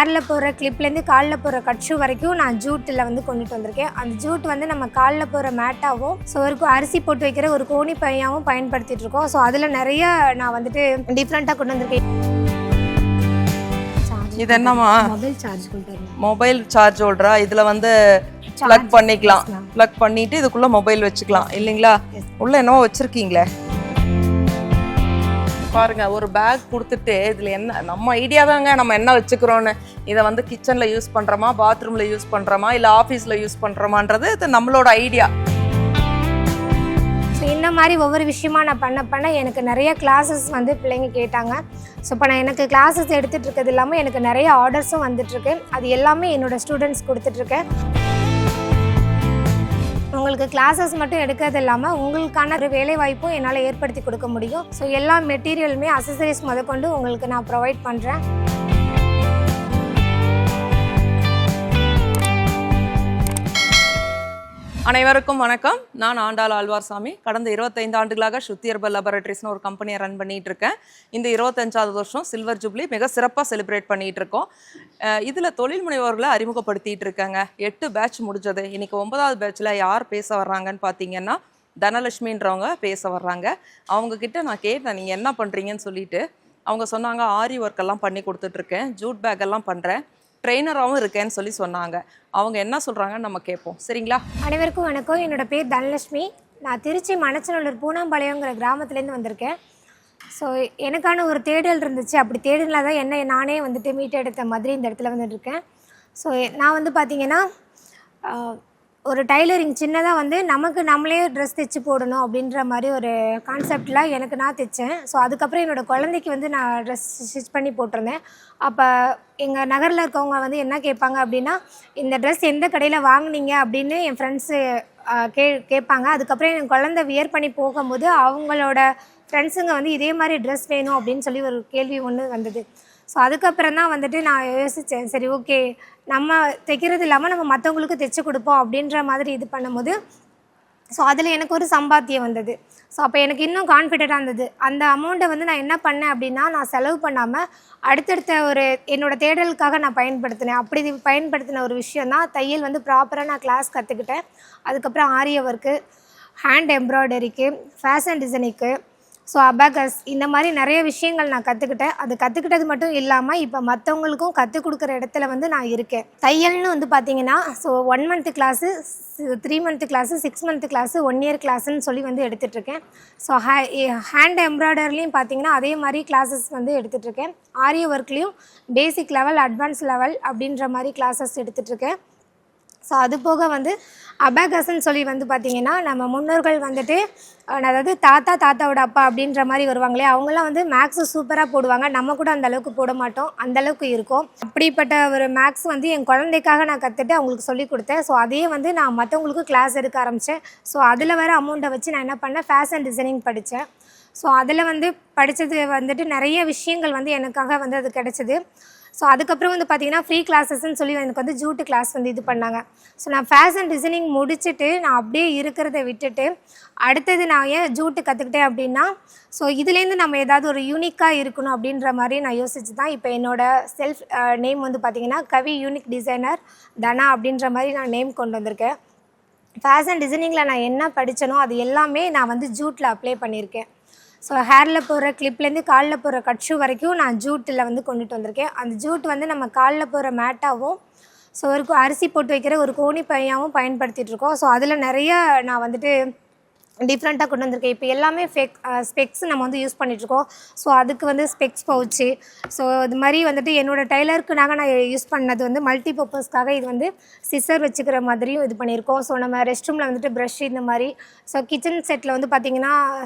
ஹேரில் போடுற கிளிப்லேருந்து காலில் போடுற கட் ஷூ வரைக்கும் நான் ஜூட்டில் வந்து கொண்டுட்டு வந்திருக்கேன். அந்த ஜூட் வந்து நம்ம காலில் போடுற மேட்டாகவும் ஒரு அரிசி போட்டு வைக்கிற ஒரு கோணி பையாகவும் பயன்படுத்திட்டு இருக்கோம். ஸோ அதில் நிறைய நான் வந்துட்டு டிஃப்ரெண்ட்டாக கொண்டு வந்திருக்கேன். இது என்னமா மொபைல் சார்ஜ் பண்ணுறேன். மொபைல் சார்ஜ் ஹோல்டரா? இதில் வந்து ப்ளக் பண்ணிக்கலாம். ப்ளக் பண்ணிட்டு இதுக்குள்ள மொபைல் வச்சுக்கலாம் இல்லைங்களா? உள்ள என்னவோ வச்சிருக்கீங்களே பாருங்க. ஒரு பேக் கொடுத்துட்டு இதில் என்ன நம்ம ஐடியா தாங்க, நம்ம என்ன வச்சுக்கிறோன்னு. இதை வந்து கிச்சனில் யூஸ் பண்ணுறோமா, பாத்ரூமில் யூஸ் பண்ணுறோமா, இல்லை ஆஃபீஸில் யூஸ் பண்ணுறோமான்றது இது நம்மளோட ஐடியா. ஸோ இந்த மாதிரி ஒவ்வொரு விஷயமா நான் பண்ண எனக்கு நிறைய கிளாஸஸ் வந்து பிள்ளைங்க கேட்டாங்க. ஸோ இப்போ நான் எனக்கு கிளாஸஸ் எடுத்துகிட்டு இருக்கிறது இல்லாமல் எனக்கு நிறைய ஆர்டர்ஸும் வந்துட்டுருக்கு. அது எல்லாமே என்னோடய ஸ்டூடெண்ட்ஸ் கொடுத்துட்ருக்கேன். உங்களுக்கு கிளாஸஸ் மட்டும் எடுக்கிறது இல்லாமல் உங்களுக்கான ஒரு வேலை வாய்ப்பும் என்னால் ஏற்படுத்தி கொடுக்க முடியும். ஸோ எல்லா மெட்டீரியலுமே அசசரிஸ் முதற்கொண்டு உங்களுக்கு நான் ப்ரொவைட் பண்ணுறேன். அனைவருக்கும் வணக்கம். நான் ஆண்டாள் ஆழ்வார்சாமி. கடந்த 25 ஆண்டுகளாக ஸ்ருதி ஹெர்பல் லேபரேட்டரிஸ்னு ஒரு கம்பெனியை ரன் பண்ணிகிட்டு இருக்கேன். இந்த 25வது வருஷம் சில்வர் ஜூப்ளி மிக சிறப்பாக செலிப்ரேட் பண்ணிகிட்டு இருக்கோம். இதில் தொழில் முனைவோர்களை அறிமுகப்படுத்திகிட்டு இருக்காங்க. 8 பேட்ச் முடிஞ்சது. இன்றைக்கி 9வது பேட்சில் யார் பேச வர்றாங்கன்னு பார்த்தீங்கன்னா தனலட்சுமின்றவங்க பேச வர்றாங்க. அவங்கக்கிட்ட நான் கேட்டேன், நீங்கள் என்ன பண்ணுறீங்கன்னு சொல்லிட்டு. அவங்க சொன்னாங்க, ஆரி ஒர்க்கெல்லாம் பண்ணி கொடுத்துட்ருக்கேன், ஜூட் பேக்கெல்லாம் பண்ணுறேன், ட்ரெயினராகவும் இருக்கேன்னு சொல்லி சொன்னாங்க. அவங்க என்ன சொல்கிறாங்கன்னு நம்ம கேட்போம். சரிங்களா? அனைவருக்கும் வணக்கம். என்னோட பேர் தனலட்சுமி. நான் திருச்சி மணச்சநல்லூர் பூனாம்பாளையங்கிற கிராமத்துலேருந்து வந்திருக்கேன். ஸோ எனக்கான ஒரு தேடல் இருந்துச்சு. அப்படி தேடலில் தான் என்ன நானே வந்துட்டு மீட் எடுத்த மாதிரி இந்த இடத்துல வந்துட்டுருக்கேன். ஸோ நான் வந்து பார்த்திங்கன்னா ஒரு டைலரிங் சின்னதாக வந்து நமக்கு நம்மளே ட்ரெஸ் தைச்சி போடணும் அப்படின்ற மாதிரி ஒரு கான்செப்டில் எனக்கு நான் தைச்சேன். ஸோ அதுக்கப்புறம் என்னோடய குழந்தைக்கு வந்து நான் ட்ரெஸ் ஸ்டிச் பண்ணி போட்டிருந்தேன். அப்போ எங்கள் நகரில் இருக்கவங்க வந்து என்ன கேட்பாங்க அப்படின்னா, இந்த ட்ரெஸ் எந்த கடையில் வாங்கினீங்க அப்படின்னு என் ஃப்ரெண்ட்ஸு கேட்பாங்க. அதுக்கப்புறம் என் குழந்தை வியர் பண்ணி போகும்போது அவங்களோட ஃப்ரெண்ட்ஸுங்க வந்து இதே மாதிரி ட்ரெஸ் வேணும் அப்படின்னு சொல்லி ஒரு கேள்வி ஒன்று வந்தது. ஸோ அதுக்கப்புறம் தான் வந்துட்டு நான் யோசித்தேன், சரி ஓகே நம்ம தைக்கிறது இல்லாமல் நம்ம மற்றவங்களுக்கு தைச்சி கொடுப்போம் அப்படின்ற மாதிரி இது பண்ணும்போது ஸோ அதில் எனக்கு ஒரு சம்பாத்தியம் வந்தது. ஸோ அப்போ எனக்கு இன்னும் கான்ஃபிடெண்ட்டாக இருந்தது. அந்த அமௌண்ட்டை வந்து நான் என்ன பண்ணேன் அப்படின்னா, நான் செலவு பண்ணாமல் அடுத்தடுத்த ஒரு என்னோடய தேடலுக்காக நான் பயன்படுத்தினேன். அப்படி பயன்படுத்தின ஒரு விஷயம் தான் தையல். வந்து ப்ராப்பராக நான் கிளாஸ் கற்றுக்கிட்டேன். அதுக்கப்புறம் ஆரிய ஒர்க்கு, ஹேண்ட் எம்ப்ராய்டரிக்கு, ஃபேஷன் டிசைனிங்க்கு, ஸோ அபாகஸ், இந்த மாதிரி நிறைய விஷயங்கள் நான் கற்றுக்கிட்டேன். அது கற்றுக்கிட்டது மட்டும் இல்லாமல் இப்போ மற்றவங்களுக்கும் கற்றுக் கொடுக்குற இடத்துல வந்து நான் இருக்கேன். தையல்னு வந்து பார்த்திங்கன்னா so 1 month class, 3 month class, 6 month class, 1 year கிளாஸுன்னு சொல்லி வந்து எடுத்துகிட்ருக்கேன். ஸோ ஹேண்ட் எம்ப்ராய்டரிலையும் பார்த்திங்கன்னா அதே மாதிரி கிளாஸஸ் வந்து எடுத்துகிட்ருக்கேன். ஆரிய ஒர்க்லேயும் பேசிக் லெவல், அட்வான்ஸ் லெவல் அப்படின்ற மாதிரி கிளாஸஸ் எடுத்துகிட்ருக்கேன். ஸோ அது போக வந்து அபாகஸ்ன்னு சொல்லி வந்து பார்த்திங்கன்னா நம்ம முன்னோர்கள் வந்துட்டு, அதாவது தாத்தாவோட அப்பா அப்படின்ற மாதிரி வருவாங்களே, அவங்களாம் வந்து மேக்ஸு சூப்பராக போடுவாங்க. நம்ம கூட அந்தளவுக்கு போட மாட்டோம், அந்தளவுக்கு இருக்கும். அப்படிப்பட்ட ஒரு மேக்ஸ் வந்து என் குழந்தைக்காக நான் கற்றுட்டு அவங்களுக்கு சொல்லிக் கொடுத்தேன். ஸோ அதையே வந்து நான் மற்றவங்களுக்கு கிளாஸ் எடுக்க ஆரம்பித்தேன். ஸோ அதில் வர அமௌண்ட்டை வச்சு நான் என்ன பண்ணேன், ஃபேஷன் டிசைனிங் படித்தேன். ஸோ அதில் வந்து படித்தது வந்துட்டு நிறைய விஷயங்கள் வந்து எனக்காக வந்து அது கிடச்சிது. ஸோ அதுக்கப்புறம் வந்து பார்த்திங்கன்னா ஃப்ரீ கிளாஸஸ்ன்னு சொல்லி எனக்கு வந்து ஜூட்டு கிளாஸ் வந்து இது பண்ணாங்க. ஸோ நான் ஃபேஷன் டிசைனிங் முடிச்சுட்டு நான் அப்படியே இருக்கிறத விட்டுட்டு அடுத்தது நான் ஏன் ஜூட்டு கற்றுக்கிட்டேன் அப்படின்னா, ஸோ இதுலேருந்து நம்ம ஏதாவது ஒரு யூனிக்காக இருக்கணும் அப்படின்ற மாதிரி நான் யோசிச்சு தான் இப்போ என்னோடய செல்ஃப் நேம் வந்து பார்த்திங்கன்னா கவி யூனிக் டிசைனர் தனா அப்படின்ற மாதிரி நான் நேம் கொண்டு வந்திருக்கேன். ஃபேஷன் டிசைனிங்கில் நான் என்ன படித்தனோ அது எல்லாமே நான் வந்து ஜூட்டில் அப்ளை பண்ணியிருக்கேன். ஸோ ஹேரில் போடுற கிளிப்லேருந்து காலில் போடுற கட் ஷூ வரைக்கும் நான் ஜூட்டில் வந்து கொண்டுட்டு வந்திருக்கேன். அந்த ஜூட் வந்து நம்ம காலில் போடுற மேட்டாகவும் ஒரு அரிசி போட்டு வைக்கிற ஒரு கோணி பையாகவும் பயன்படுத்திகிட்ருக்கோம். ஸோ அதில் நிறைய நான் வந்துட்டு டிஃப்ரெண்ட்டாக கொண்டு வந்திருக்கேன். இப்போ எல்லாமே ஸ்பெக்ஸ் நம்ம வந்து யூஸ் பண்ணிகிட்ருக்கோம். ஸோ அதுக்கு வந்து ஸ்பெக்ஸ் பவுச்சு, ஸோ இது மாதிரி வந்துட்டு என்னோடய டைலருக்குனாக நான் யூஸ் பண்ணது வந்து மல்டி பர்பஸ்க்காக இது வந்து சிசர் வச்சுக்கிற மாதிரியும் இது பண்ணியிருக்கோம். ஸோ நம்ம ரெஸ்ட் ரூமில் வந்துட்டு ப்ரஷ் இந்த மாதிரி, ஸோ கிச்சன் செட்டில் வந்து பார்த்திங்கன்னா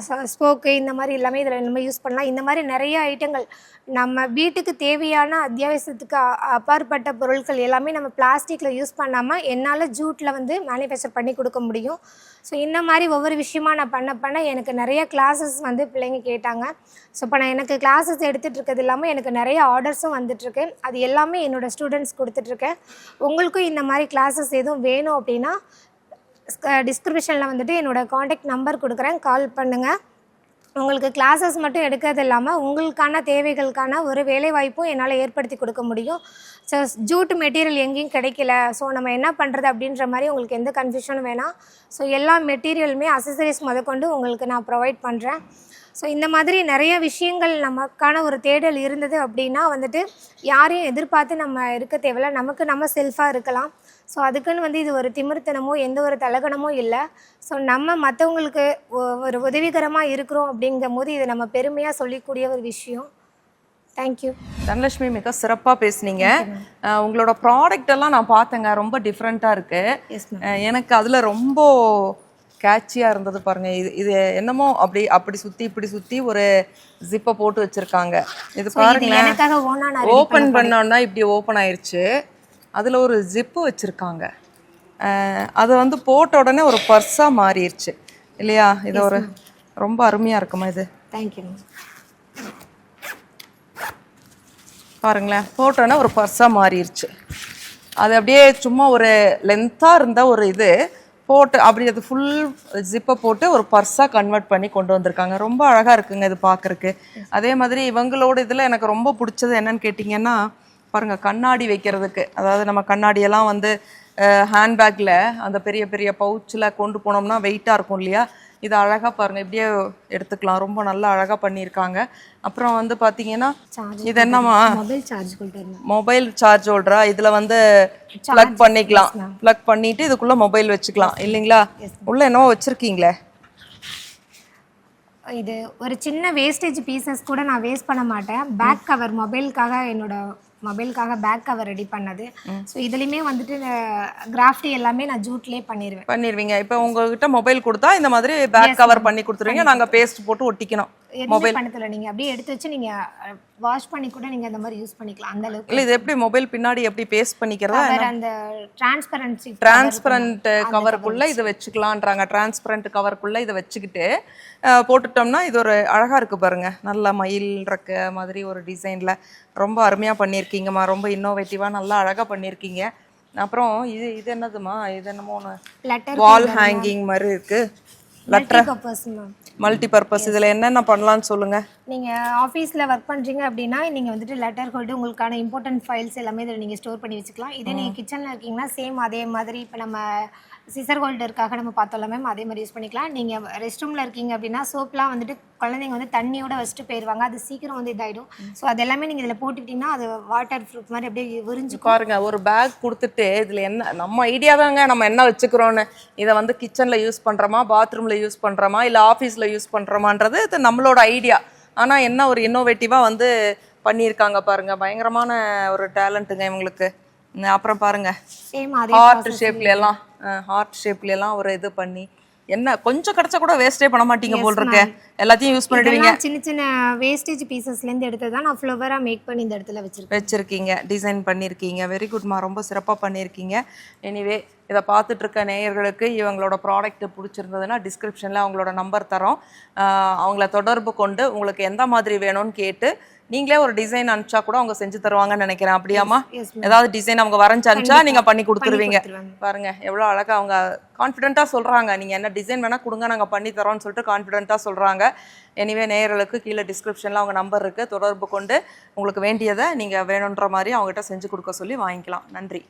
ஸ்போக்கு இந்த மாதிரி எல்லாமே இதில் நம்ம யூஸ் பண்ணலாம். இந்த மாதிரி நிறைய ஐட்டங்கள் நம்ம வீட்டுக்கு தேவையான அத்தியாவசியத்துக்கு அப்பாற்பட்ட பொருட்கள் எல்லாமே நம்ம பிளாஸ்டிக்கில் யூஸ் பண்ணாமல் என்னால் ஜூட்டில் வந்து மேனுஃபேக்சர் பண்ணி கொடுக்க முடியும். ஸோ இந்த மாதிரி ஒவ்வொரு விஷயமா நான் பண்ண எனக்கு நிறைய கிளாஸஸ் வந்து பிள்ளைங்க கேட்டாங்க. ஸோ இப்போ நான் எனக்கு கிளாஸஸ் எடுத்துகிட்டு இருக்கிறது இல்லாமல் எனக்கு நிறைய ஆர்டர்ஸும் வந்துட்டுருக்கு. அது எல்லாமே என்னோடய ஸ்டூடெண்ட்ஸ் கொடுத்துட்ருக்கேன். உங்களுக்கும் இந்த மாதிரி கிளாஸஸ் எதுவும் வேணும் அப்படின்னா டிஸ்கிரிப்ஷனில் வந்துட்டு என்னோடய காண்டாக்ட் நம்பர் கொடுக்குறேன், கால் பண்ணுங்கள். உங்களுக்கு கிளாஸஸ் மட்டும் எடுக்கிறது இல்லாமல் உங்களுக்கான தேவைகளுக்கான ஒரு வேலைவாய்ப்பும் என்னால் ஏற்படுத்தி கொடுக்க முடியும். ஸோ ஜூட் மெட்டீரியல் எங்கேயும் கிடைக்கல, ஸோ நம்ம என்ன பண்ணுறது அப்படின்ற மாதிரி உங்களுக்கு எந்த கன்ஃபியூஷனும் வேணாம். ஸோ எல்லா மெட்டீரியலுமே அசசரிஸ் முதற்கொண்டு உங்களுக்கு நான் ப்ரொவைட் பண்ணுறேன். ஸோ இந்த மாதிரி நிறைய விஷயங்கள் நமக்கான ஒரு தேடல் இருந்தது அப்படின்னா வந்துட்டு யாரையும் எதிர்பார்த்து நம்ம இருக்க தேவையில்ல, நமக்கு நம்ம செல்ஃபாக இருக்கலாம். ஸோ அதுக்குன்னு வந்து இது ஒரு திமிர்த்தனமோ எந்த ஒரு தலகணமோ இல்லை. ஸோ நம்ம மற்றவங்களுக்கு ஒரு உதவிகரமாக இருக்கிறோம் அப்படிங்கும் போது இது நம்ம பெருமையாக சொல்லிக்கூடிய ஒரு விஷயம். தேங்க்யூ. தனலட்சுமி, மிக சிறப்பாக பேசுனீங்க. உங்களோட ப்ராடக்ட் எல்லாம் நான் பார்த்தேங்க, ரொம்ப டிஃப்ரெண்ட்டாக இருக்குது. எனக்கு அதில் ரொம்ப கேட்சியாக இருந்தது பாருங்க. இது என்னமோ அப்படி சுற்றி இப்படி சுற்றி ஒரு ஜிப்பை போட்டு வச்சுருக்காங்க. இது பாருங்களேன், ஓப்பன் பண்ணோன்னா இப்படி ஓப்பன் ஆயிடுச்சு. அதில் ஒரு ஜிப்பு வச்சுருக்காங்க. அதை வந்து போட்ட உடனே ஒரு பர்ஸாக மாறிடுச்சு இல்லையா? இது ஒரு ரொம்ப அருமையாக இருக்குமா இது? தேங்க்யூ. பாருங்களேன், போட்டோன்னா ஒரு பர்ஸாக மாறிடுச்சு. அது அப்படியே சும்மா ஒரு லென்த்தாக இருந்த ஒரு இது போட்டு அப்படி அது ஃபுல் ஜிப்பை போட்டு ஒரு பர்ஸாக கன்வெர்ட் பண்ணி கொண்டு வந்திருக்காங்க. ரொம்ப அழகாக இருக்குங்க இது பார்க்குறக்கு. அதே மாதிரி இவங்களோட இதில் எனக்கு ரொம்ப பிடிச்சது என்னன்னு கேட்டிங்கன்னா பாருங்கள், கண்ணாடி வைக்கிறதுக்கு, அதாவது நம்ம கண்ணாடியெல்லாம் வந்து ஹேண்ட்பேக்கில் அந்த பெரிய பெரிய பவுச்சில் கொண்டு போனோம்னா வெயிட்டாக இருக்கும் இல்லையா? இது அழகாக பாருங்கள், இப்படியே எடுத்துக்கலாம். ரொம்ப நல்லா அழகாக பண்ணியிருக்காங்க. அப்புறம் வந்து பார்த்தீங்கன்னா இது என்னம்மா, மொபைல் சார்ஜ் ஹோல்டரா? இதில் வந்து ப்ளக் பண்ணிக்கலாம். ப்ளக் பண்ணிவிட்டு இதுக்குள்ளே மொபைல் வச்சுக்கலாம் இல்லைங்களா? உள்ளே என்னவோ வச்சுருக்கீங்களே, இது ஒரு சின்ன வேஸ்டேஜ் பீசஸ் கூட நான் வேஸ்ட் பண்ண மாட்டேன். பேக் கவர், மொபைலுக்காக பேக் கவர் ரெடி பண்ணது. ஸோ இதுலேயுமே வந்துட்டு கிராஃப்டி எல்லாமே நான் ஜூட்லேயே பண்ணிடுவீங்க. இப்போ உங்ககிட்ட மொபைல் கொடுத்தா இந்த மாதிரி பேக் கவர் பண்ணி கொடுத்துருவீங்க, நாங்கள் பேஸ்ட் போட்டு ஒட்டிக்கணும். மொபைல் பண்ணதில்லை, நீங்கள் அப்படியே எடுத்து வச்சு நீங்கள் வாஷ் பண்ணி கூட நீங்கள் அந்த மாதிரி யூஸ் பண்ணிக்கலாம். அந்த அளவுக்கு இல்லை, இது எப்படி மொபைல் பின்னாடி எப்படி பேஸ்ட் பண்ணிக்கிறதா? அந்த டிரான்ஸ்பரண்ட் கவருக்குள்ளே இதை வச்சுக்கலான்றாங்க. டிரான்ஸ்பரண்ட் கவருக்குள்ளே இதை வச்சுக்கிட்டு போட்டுட்டோம்னா இது ஒரு அழகாக இருக்குது பாருங்கள். நல்லா மயில் இருக்க மாதிரி ஒரு டிசைனில் ரொம்ப அருமையாக பண்ணியிருக்கீங்கம்மா. ரொம்ப இன்னோவேட்டிவாக நல்லா அழகாக பண்ணியிருக்கீங்க. அப்புறம் இது என்னதுமா, இது என்னமோ ஒன்று வால் ஹேங்கிங் மாதிரி இருக்குது. Multi purpose. இதில் என்னென்ன பண்ணலான்னு சொல்லுங்கள். நீங்கள் ஆஃபீஸில் ஒர்க் பண்ணுறீங்க அப்படின்னா நீங்கள் வந்துட்டு லெட்டர் ஹோல்டு, உங்களுக்கான இம்பார்ட்டன்ட் ஃபைல்ஸ் எல்லாமே இதில் நீங்கள் ஸ்டோர் பண்ணி வச்சுக்கலாம். இதே நீங்கள் கிச்சனில் இருக்கீங்கன்னா சேம் அதே மாதிரி இப்போ நம்ம சிசர் ஹோல்டருக்காக நம்ம பார்த்தோம்ல மேம், அதே மாதிரி யூஸ் பண்ணிக்கலாம். நீங்கள் ரெஸ்ட் ரூமில் இருக்கீங்க அப்படின்னா சோப்லாம் வந்துட்டு குழந்தைங்க வந்து தண்ணியோட வச்சுட்டு போயிடுவாங்க, அது சீக்கிரம் வந்து இதாகிடும். ஸோ அது எல்லாமே நீங்கள் இதில் போட்டுக்கிட்டிங்கன்னா அது வாட்டர் ப்ரூஃப் மாதிரி அப்படியே விரிஞ்சு பாருங்க. ஒரு பேக் கொடுத்துட்டு இதில் என்ன நம்ம ஐடியா தாங்க, நம்ம என்ன வச்சுக்கிறோன்னு. இதை வந்து கிச்சனில் யூஸ் பண்ணுறோமா, பாத்ரூமில் யூஸ் பண்ணுறோமா, இல்லை ஆஃபீஸில் யூஸ் பண்ணுறோமான்றது இது நம்மளோட ஐடியா. ஆனால் என்ன ஒரு இன்னோவேட்டிவாக வந்து பண்ணியிருக்காங்க பாருங்கள். பயங்கரமான ஒரு டேலண்ட்டுங்க இவங்களுக்கு. அப்புறம் பாருங்க, ஹார்ட் ஷேப்ல எல்லாம் ஒரு இது பண்ணி, என்ன கொஞ்சம் கிடைச்சா கூட வேஸ்டே பண்ண மாட்டீங்க போல் இருக்க, எல்லாத்தையும் யூஸ் பண்ணிடுவீங்க. சின்ன சின்ன வேஸ்டேஜ் பீசஸ்லேருந்து எடுத்து தான் நான் ஃப்ளவராக மேக் பண்ணி இந்த இடத்துல வச்சிருக்கீங்க, டிசைன் பண்ணியிருக்கீங்க. வெரி குட்மா, ரொம்ப சிறப்பாக பண்ணியிருக்கீங்க. எனிவே, இதை பார்த்துட்டு இருக்க நேயர்களுக்கு இவங்களோட ப்ராடக்ட் பிடிச்சிருந்ததுன்னா டிஸ்கிரிப்ஷனில் அவங்களோட நம்பர் தரோம். அவங்கள தொடர்பு கொண்டு உங்களுக்கு எந்த மாதிரி வேணும்னு கேட்டு நீங்களே ஒரு டிசைன் அனுப்பிச்சா கூட அவங்க செஞ்சு தருவாங்கன்னு நினைக்கிறேன். அப்படியாமா? ஏதாவது டிசைன் அவங்க வரைஞ்சு அனுப்பிச்சா நீங்க பண்ணி கொடுத்துருவீங்க. பாருங்க எவ்வளவு அழகா அவங்க கான்ஃபிடென்ட்டா சொல்றாங்க. நீங்க என்ன டிசைன் வேணா கொடுங்க, நாங்க பண்ணி தரோம்னு சொல்லிட்டு கான்ஃபிடென்ட்டா சொல்றாங்க. எனிவே, நேயர்களுக்கு கீழே டிஸ்கிரிப்ஷன்ல அவங்க நம்பர் இருக்கு, தொடர்பு கொண்டு உங்களுக்கு வேண்டியதை நீங்க வேணுன்ற மாதிரி அவங்ககிட்ட செஞ்சு கொடுக்க சொல்லி வாங்கிக்கலாம். நன்றி.